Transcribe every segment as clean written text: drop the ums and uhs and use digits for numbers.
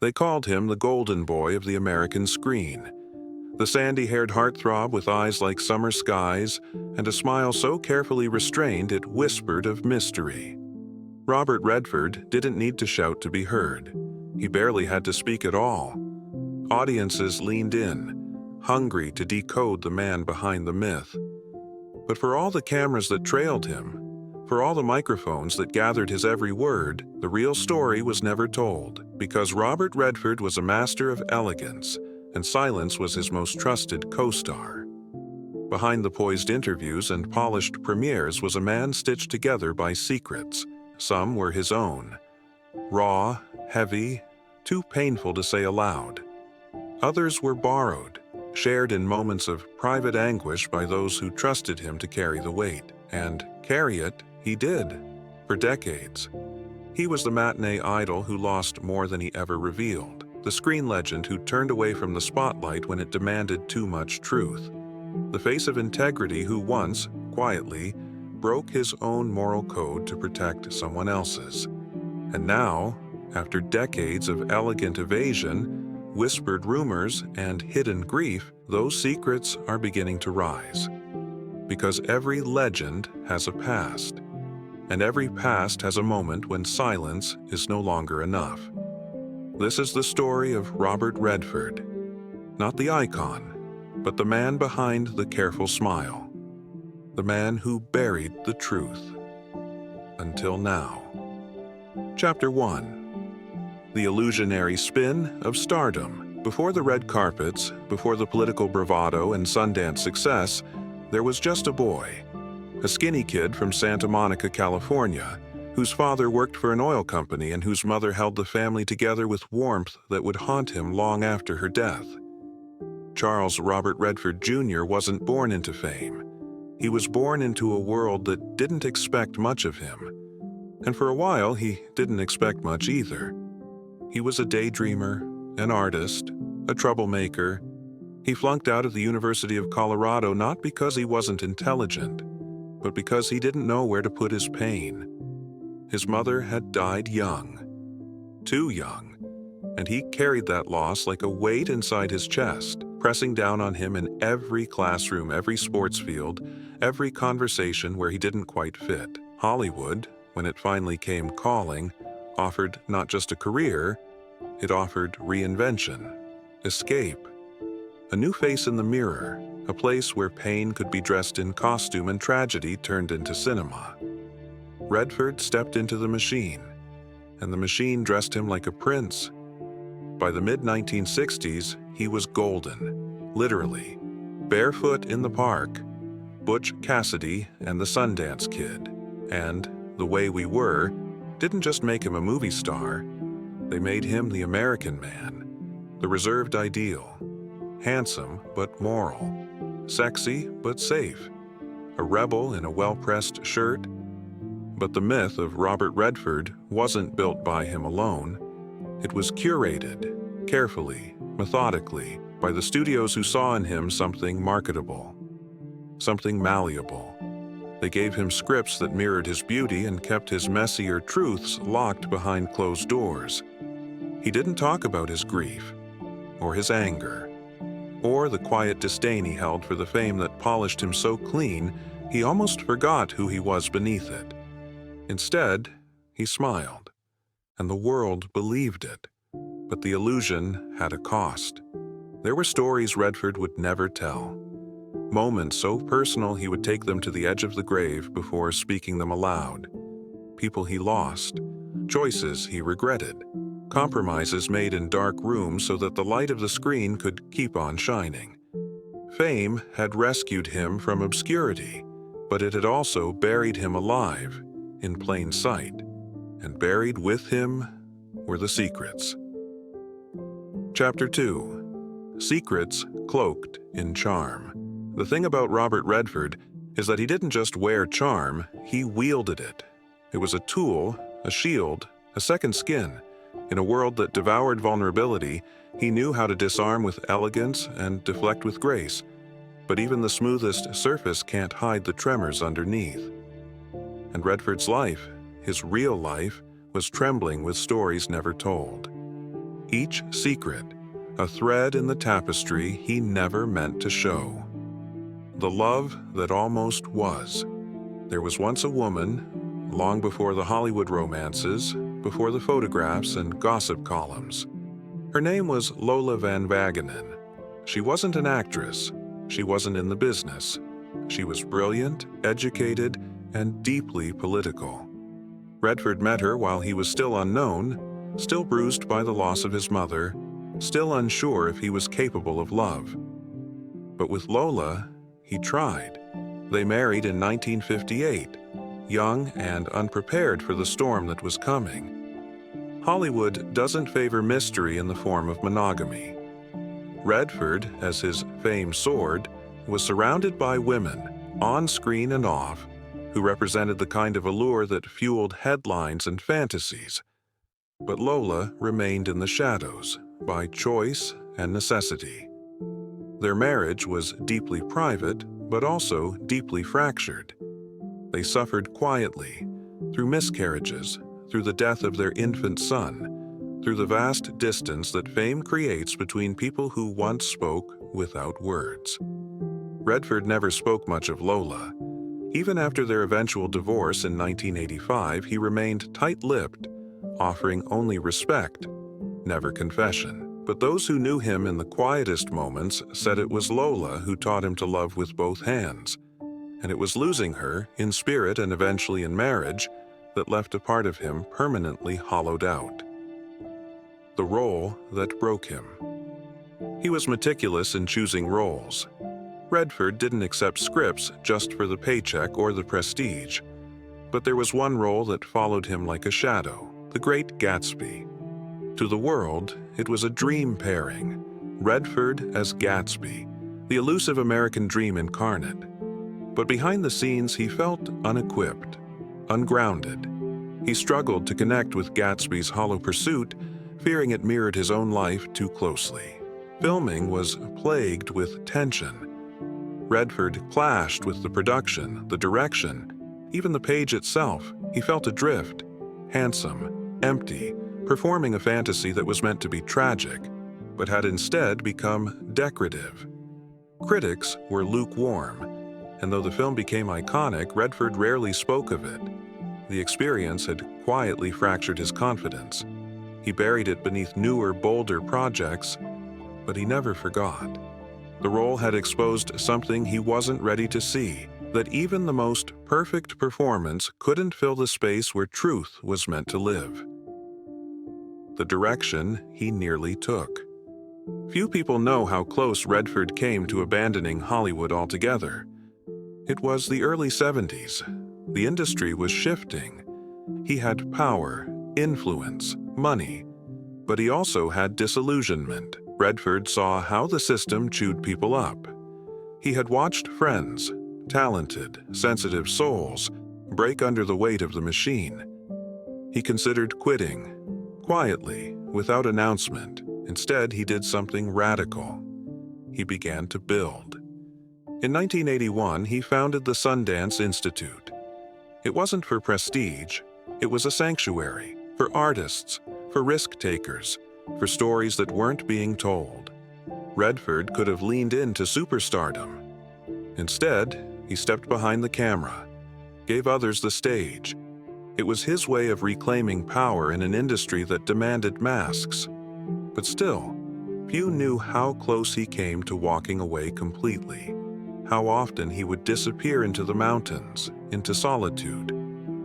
They called him the golden boy of the American screen. The sandy-haired heartthrob with eyes like summer skies and a smile so carefully restrained it whispered of mystery. Robert Redford didn't need to shout to be heard. He barely had to speak at all. Audiences leaned in, hungry to decode the man behind the myth. But for all the cameras that trailed him, for all the microphones that gathered his every word, the real story was never told, because Robert Redford was a master of elegance, and silence was his most trusted co-star. Behind the poised interviews and polished premieres was a man stitched together by secrets. Some were his own. Raw, heavy, too painful to say aloud. Others were borrowed, shared in moments of private anguish by those who trusted him to carry the weight. And carry it he did, for decades. He was the matinee idol who lost more than he ever revealed, the screen legend who turned away from the spotlight when it demanded too much truth, the face of integrity who once, quietly, broke his own moral code to protect someone else's. And now, after decades of elegant evasion, whispered rumors, and hidden grief, those secrets are beginning to rise. Because every legend has a past, and every past has a moment when silence is no longer enough. This is the story of Robert Redford, not the icon, but the man behind the careful smile, the man who buried the truth. Until now. Chapter 1. The illusionary spin of stardom. Before the red carpets, before the political bravado and Sundance success, there was just a boy, a skinny kid from Santa Monica, California, whose father worked for an oil company and whose mother held the family together with warmth that would haunt him long after her death. Charles Robert Redford Jr. wasn't born into fame. He was born into a world that didn't expect much of him. And for a while, he didn't expect much either. He was a daydreamer, an artist, a troublemaker. He flunked out of the University of Colorado not because he wasn't intelligent, but because he didn't know where to put his pain. His mother had died young, too young, and he carried that loss like a weight inside his chest, pressing down on him in every classroom, every sports field, every conversation where he didn't quite fit. Hollywood, when it finally came calling, offered not just a career, it offered reinvention, escape, a new face in the mirror, a place where pain could be dressed in costume and tragedy turned into cinema. Redford stepped into the machine, and the machine dressed him like a prince. By the mid-1960s, he was golden, literally, barefoot in the park, Butch Cassidy and the Sundance Kid. And The Way We Were didn't just make him a movie star, they made him the American man, the reserved ideal, handsome but moral, sexy but safe, a rebel in a well-pressed shirt. But the myth of Robert Redford wasn't built by him alone. It was curated, carefully, methodically, by the studios who saw in him something marketable, something malleable. They gave him scripts that mirrored his beauty and kept his messier truths locked behind closed doors. He didn't talk about his grief, or his anger, or the quiet disdain he held for the fame that polished him so clean he almost forgot who he was beneath it. Instead, he smiled, and the world believed it. But the illusion had a cost. There were stories Redford would never tell, moments so personal he would take them to the edge of the grave before speaking them aloud. People he lost, choices he regretted, compromises made in dark rooms so that the light of the screen could keep on shining. Fame had rescued him from obscurity, but it had also buried him alive, in plain sight, and buried with him were the secrets. Chapter 2. Secrets Cloaked in Charm. The thing about Robert Redford is that he didn't just wear charm, he wielded it. It was a tool, a shield, a second skin. In a world that devoured vulnerability, he knew how to disarm with elegance and deflect with grace. But even the smoothest surface can't hide the tremors underneath. And Redford's life, his real life, was trembling with stories never told. each secret, a thread in the tapestry he never meant to show. The love that almost was. There was once a woman, long before the Hollywood romances, before the photographs and gossip columns. Her name was Lola Van Wagenen. She wasn't an actress. She wasn't in the business. She was brilliant, educated, and deeply political. Redford met her while he was still unknown, still bruised by the loss of his mother, still unsure if he was capable of love. But with Lola, he tried. They married in 1958, young and unprepared for the storm that was coming. Hollywood doesn't favor mystery in the form of monogamy. Redford, as his fame soared, was surrounded by women, on screen and off, who represented the kind of allure that fueled headlines and fantasies. But Lola remained in the shadows, by choice and necessity. Their marriage was deeply private, but also deeply fractured. They suffered quietly, through miscarriages, through the death of their infant son, through the vast distance that fame creates between people who once spoke without words. Redford never spoke much of Lola. Even after their eventual divorce in 1985, he remained tight-lipped, offering only respect, never confession. But those who knew him in the quietest moments said it was Lola who taught him to love with both hands, and it was losing her, in spirit and eventually in marriage, that left a part of him permanently hollowed out. The role that broke him. He was meticulous in choosing roles. Redford didn't accept scripts just for the paycheck or the prestige. But there was one role that followed him like a shadow, The Great Gatsby. To the world, it was a dream pairing. Redford as Gatsby, the elusive American dream incarnate. But behind the scenes, he felt unequipped, ungrounded. He struggled to connect with Gatsby's hollow pursuit, fearing it mirrored his own life too closely. Filming was plagued with tension. Redford clashed with the production, the direction, even the page itself. He felt adrift, handsome, empty, performing a fantasy that was meant to be tragic, but had instead become decorative. Critics were lukewarm, and though the film became iconic, Redford rarely spoke of it. The experience had quietly fractured his confidence. He buried it beneath newer, bolder projects, but he never forgot. The role had exposed something he wasn't ready to see, that even the most perfect performance couldn't fill the space where truth was meant to live. The direction he nearly took. Few people know how close Redford came to abandoning Hollywood altogether. It was the early 70s. The industry was shifting. He had power, influence, money, but he also had disillusionment. Redford saw how the system chewed people up. He had watched friends, talented, sensitive souls, break under the weight of the machine. He considered quitting, quietly, without announcement. Instead, he did something radical. He began to build. In 1981, he founded the Sundance Institute. It wasn't for prestige. It was a sanctuary for artists, for risk-takers, for stories that weren't being told. Redford could have leaned into superstardom. Instead, he stepped behind the camera, gave others the stage. It was his way of reclaiming power in an industry that demanded masks. But still, few knew how close he came to walking away completely. How often he would disappear into the mountains, into solitude,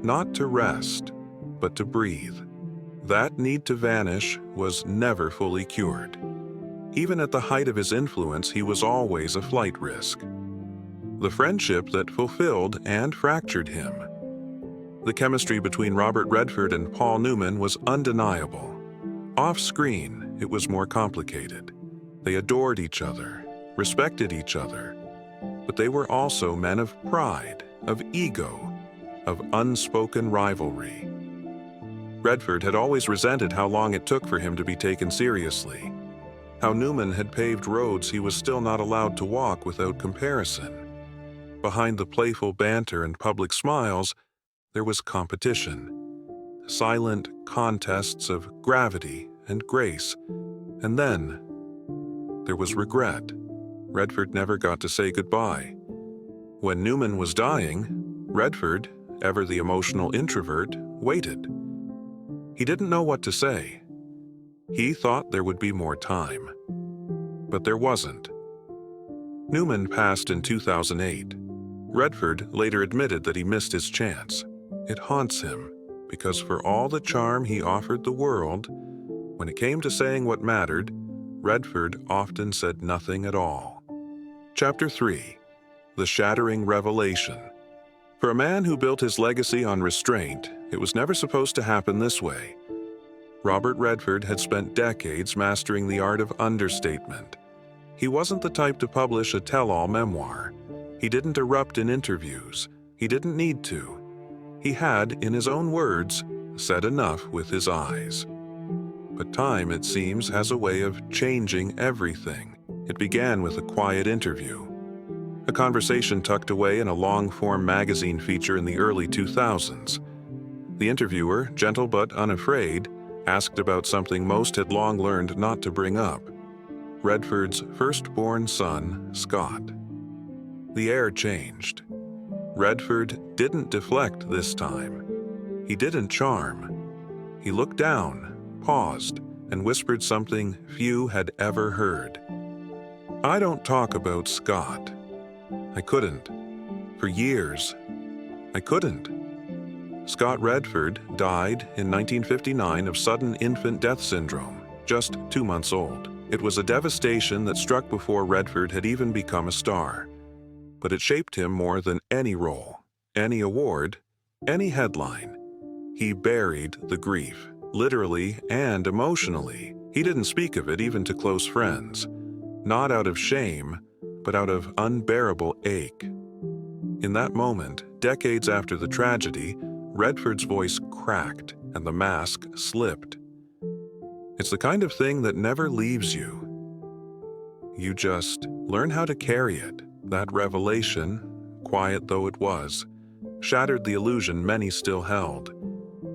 not to rest, but to breathe. That need to vanish was never fully cured. Even at the height of his influence, he was always a flight risk. The friendship that fulfilled and fractured him. The chemistry between Robert Redford and Paul Newman was undeniable. Off-screen, it was more complicated. They adored each other, respected each other, but they were also men of pride, of ego, of unspoken rivalry. Redford had always resented how long it took for him to be taken seriously, how Newman had paved roads he was still not allowed to walk without comparison. Behind the playful banter and public smiles, there was competition. Silent contests of gravity and grace, And then there was regret. Redford never got to say goodbye. When Newman was dying, Redford, ever the emotional introvert, waited. He didn't know what to say. He thought there would be more time. But there wasn't. Newman passed in 2008. Redford later admitted that he missed his chance. It haunts him, because for all the charm he offered the world, when it came to saying what mattered, Redford often said nothing at all. Chapter 3. The Shattering Revelation. For a man who built his legacy on restraint, it was never supposed to happen this way. Robert Redford had spent decades mastering the art of understatement. He wasn't the type to publish a tell-all memoir. He didn't erupt in interviews. He didn't need to. He had, in his own words, said enough with his eyes. But time, it seems, has a way of changing everything. It began with a quiet interview. A conversation tucked away in a long-form magazine feature in the early 2000s. The interviewer, gentle but unafraid, asked about something most had long learned not to bring up: Redford's firstborn son, Scott. The air changed. Redford didn't deflect this time. He didn't charm. He looked down, paused, and whispered something few had ever heard. "I don't talk about Scott. I couldn't. For years, I couldn't." Scott Redford died in 1959 of sudden infant death syndrome, just 2 months old. It was a devastation that struck before Redford had even become a star. But it shaped him more than any role, any award, any headline. He buried the grief, literally and emotionally. He didn't speak of it even to close friends. Not out of shame, but out of unbearable ache. In that moment, decades after the tragedy, Redford's voice cracked and the mask slipped. It's the kind of thing that never leaves you. You just learn how to carry it. That revelation, quiet though it was, shattered the illusion many still held,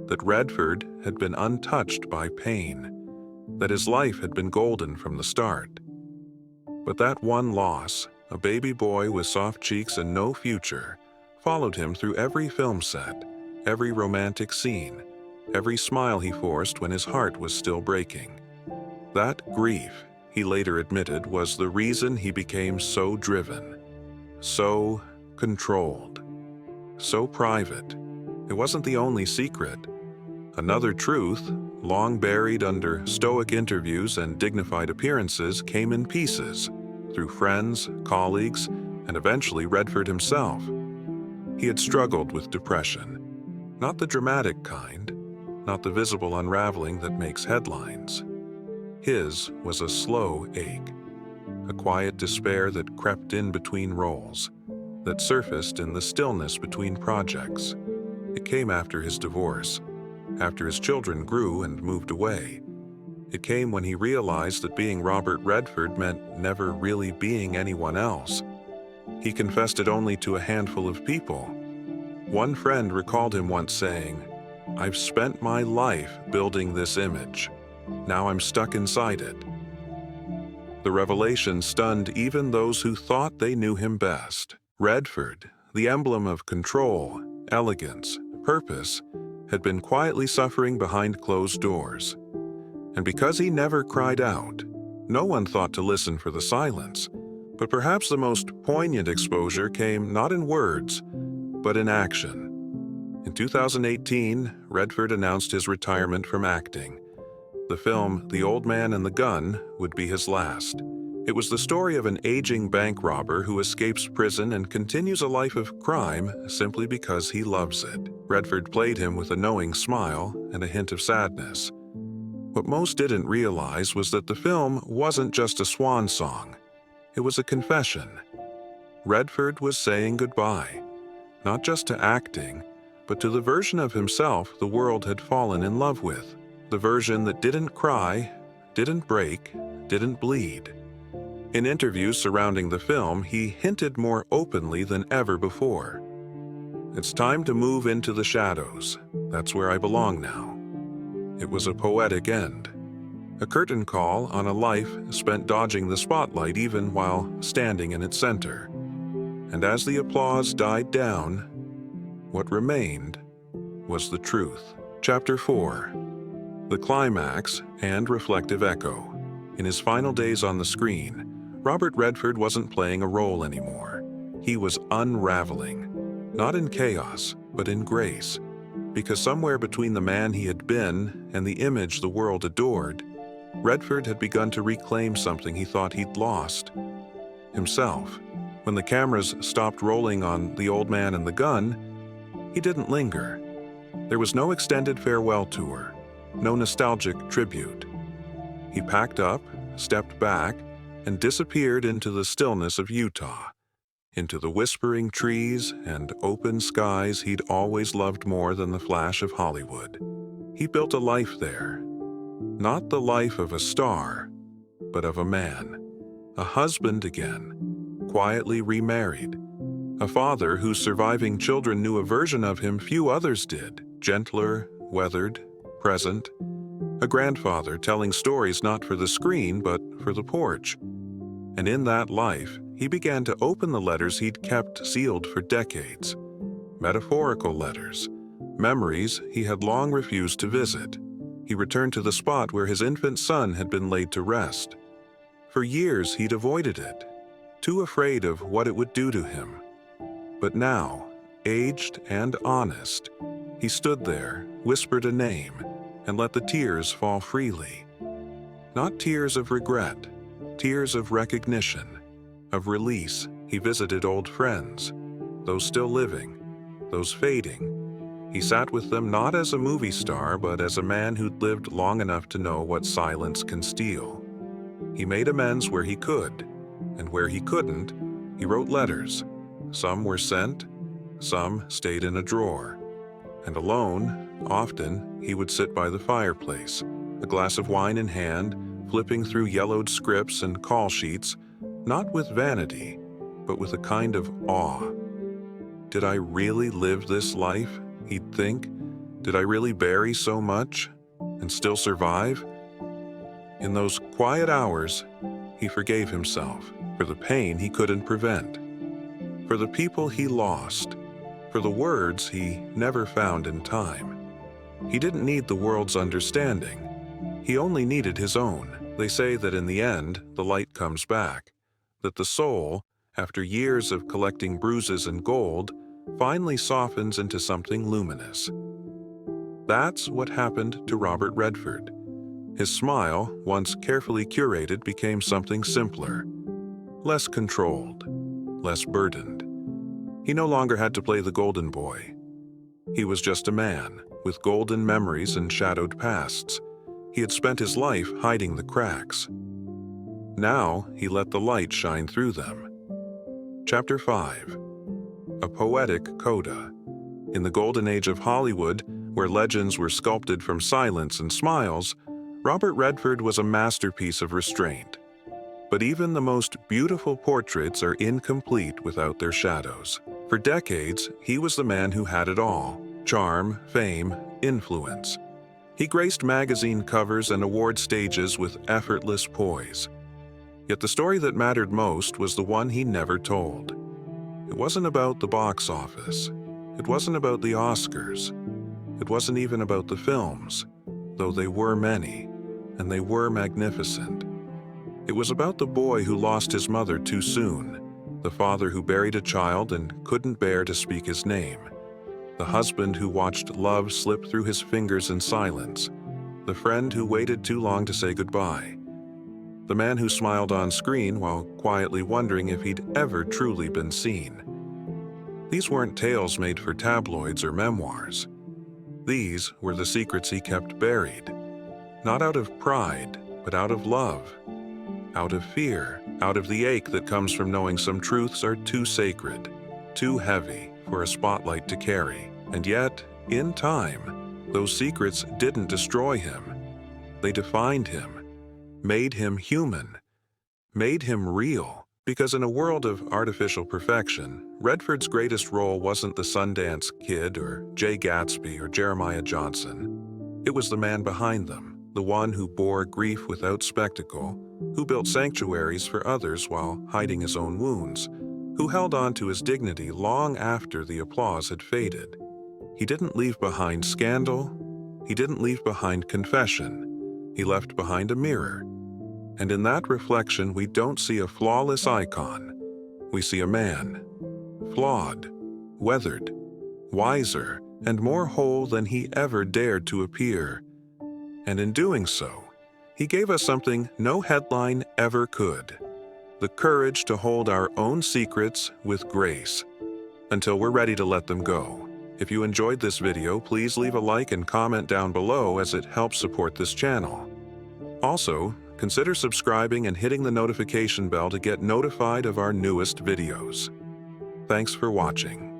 that Redford had been untouched by pain, that his life had been golden from the start. But that one loss, a baby boy with soft cheeks and no future, followed him through every film set, every romantic scene, every smile he forced when his heart was still breaking. That grief, he later admitted, was the reason he became so driven, so controlled, so private. It wasn't the only secret. Another truth, long buried under stoic interviews and dignified appearances, came in pieces through friends, colleagues, and eventually Redford himself. He had struggled with depression, not the dramatic kind, not the visible unraveling that makes headlines. His was a slow ache, a quiet despair that crept in between roles, that surfaced in the stillness between projects. It came after his divorce, after his children grew and moved away. It came when he realized that being Robert Redford meant never really being anyone else. He confessed it only to a handful of people. One friend recalled him once saying, "I've spent my life building this image. Now I'm stuck inside it." The revelation stunned even those who thought they knew him best. Redford, the emblem of control, elegance, purpose, had been quietly suffering behind closed doors. And because he never cried out, no one thought to listen for the silence. But perhaps the most poignant exposure came not in words, but in action. In 2018, Redford announced his retirement from acting. The film The Old Man and the Gun would be his last. It was the story of an aging bank robber who escapes prison and continues a life of crime simply because he loves it. Redford played him with a knowing smile and a hint of sadness. What most didn't realize was that the film wasn't just a swan song. It was a confession. Redford was saying goodbye, not just to acting, but to the version of himself the world had fallen in love with. The version that didn't cry, didn't break, didn't bleed. In interviews surrounding the film, he hinted more openly than ever before. "It's time to move into the shadows. That's where I belong now." It was a poetic end, A curtain call on a life spent dodging the spotlight even while standing in its center. And as the applause died down, what remained was the truth. Chapter 4. The Climax and Reflective Echo. In his final days on the screen, Robert Redford wasn't playing a role anymore. He was unraveling, not in chaos, but in grace. Because somewhere between the man he had been and the image the world adored, Redford had begun to reclaim something he thought he'd lost: himself. When the cameras stopped rolling on The Old Man and the Gun, he didn't linger. There was no extended farewell tour, no nostalgic tribute. He packed up, stepped back, and disappeared into the stillness of Utah, into the whispering trees and open skies he'd always loved more than the flash of Hollywood. He built a life there, not the life of a star, but of a man, a husband again, quietly remarried, a father whose surviving children knew a version of him few others did, gentler, weathered, present, a grandfather telling stories not for the screen but for the porch. And in that life, he began to open the letters he'd kept sealed for decades. Metaphorical letters, memories he had long refused to visit. He returned to the spot where his infant son had been laid to rest. For years he'd avoided it, too afraid of what it would do to him. But now, aged and honest, he stood there, whispered a name, and let the tears fall freely. Not tears of regret, tears of recognition, of release. He visited old friends, those still living, those fading. He sat with them not as a movie star, but as a man who'd lived long enough to know what silence can steal. He made amends where he could, and where he couldn't, he wrote letters. Some were sent, some stayed in a drawer. And alone, often, he would sit by the fireplace, a glass of wine in hand, flipping through yellowed scripts and call sheets, not with vanity, but with a kind of awe. Did I really live this life, he'd think? Did I really bury so much and still survive? In those quiet hours, he forgave himself for the pain he couldn't prevent, for the people he lost, for the words he never found in time. He didn't need the world's understanding. He only needed his own. They say that in the end, the light comes back, that the soul, after years of collecting bruises and gold, finally softens into something luminous. That's what happened to Robert Redford. His smile, once carefully curated, became something simpler, less controlled, less burdened. He no longer had to play the golden boy. He was just a man, with golden memories and shadowed pasts. He had spent his life hiding the cracks. Now he let the light shine through them. Chapter 5. A Poetic Coda. In the golden age of Hollywood, where legends were sculpted from silence and smiles, Robert Redford was a masterpiece of restraint. But even the most beautiful portraits are incomplete without their shadows. For decades, he was the man who had it all: charm, fame, influence. He graced magazine covers and award stages with effortless poise. Yet the story that mattered most was the one he never told. It wasn't about the box office. It wasn't about the Oscars. It wasn't even about the films, though they were many, and they were magnificent. It was about the boy who lost his mother too soon, the father who buried a child and couldn't bear to speak his name, the husband who watched love slip through his fingers in silence, the friend who waited too long to say goodbye, the man who smiled on screen while quietly wondering if he'd ever truly been seen. These weren't tales made for tabloids or memoirs. These were the secrets he kept buried, not out of pride, but out of love, out of fear, out of the ache that comes from knowing some truths are too sacred, too heavy for a spotlight to carry. And yet, in time, those secrets didn't destroy him. They defined him, made him human, made him real. Because in a world of artificial perfection, Redford's greatest role wasn't the Sundance Kid or Jay Gatsby or Jeremiah Johnson. It was the man behind them, the one who bore grief without spectacle, who built sanctuaries for others while hiding his own wounds, who held on to his dignity long after the applause had faded. He didn't leave behind scandal. He didn't leave behind confession. He left behind a mirror. And in that reflection, we don't see a flawless icon. We see a man, flawed, weathered, wiser, and more whole than he ever dared to appear. And in doing so, he gave us something no headline ever could: the courage to hold our own secrets with grace, until we're ready to let them go. If you enjoyed this video, please leave a like and comment down below, as it helps support this channel. Also, consider subscribing and hitting the notification bell to get notified of our newest videos. Thanks for watching.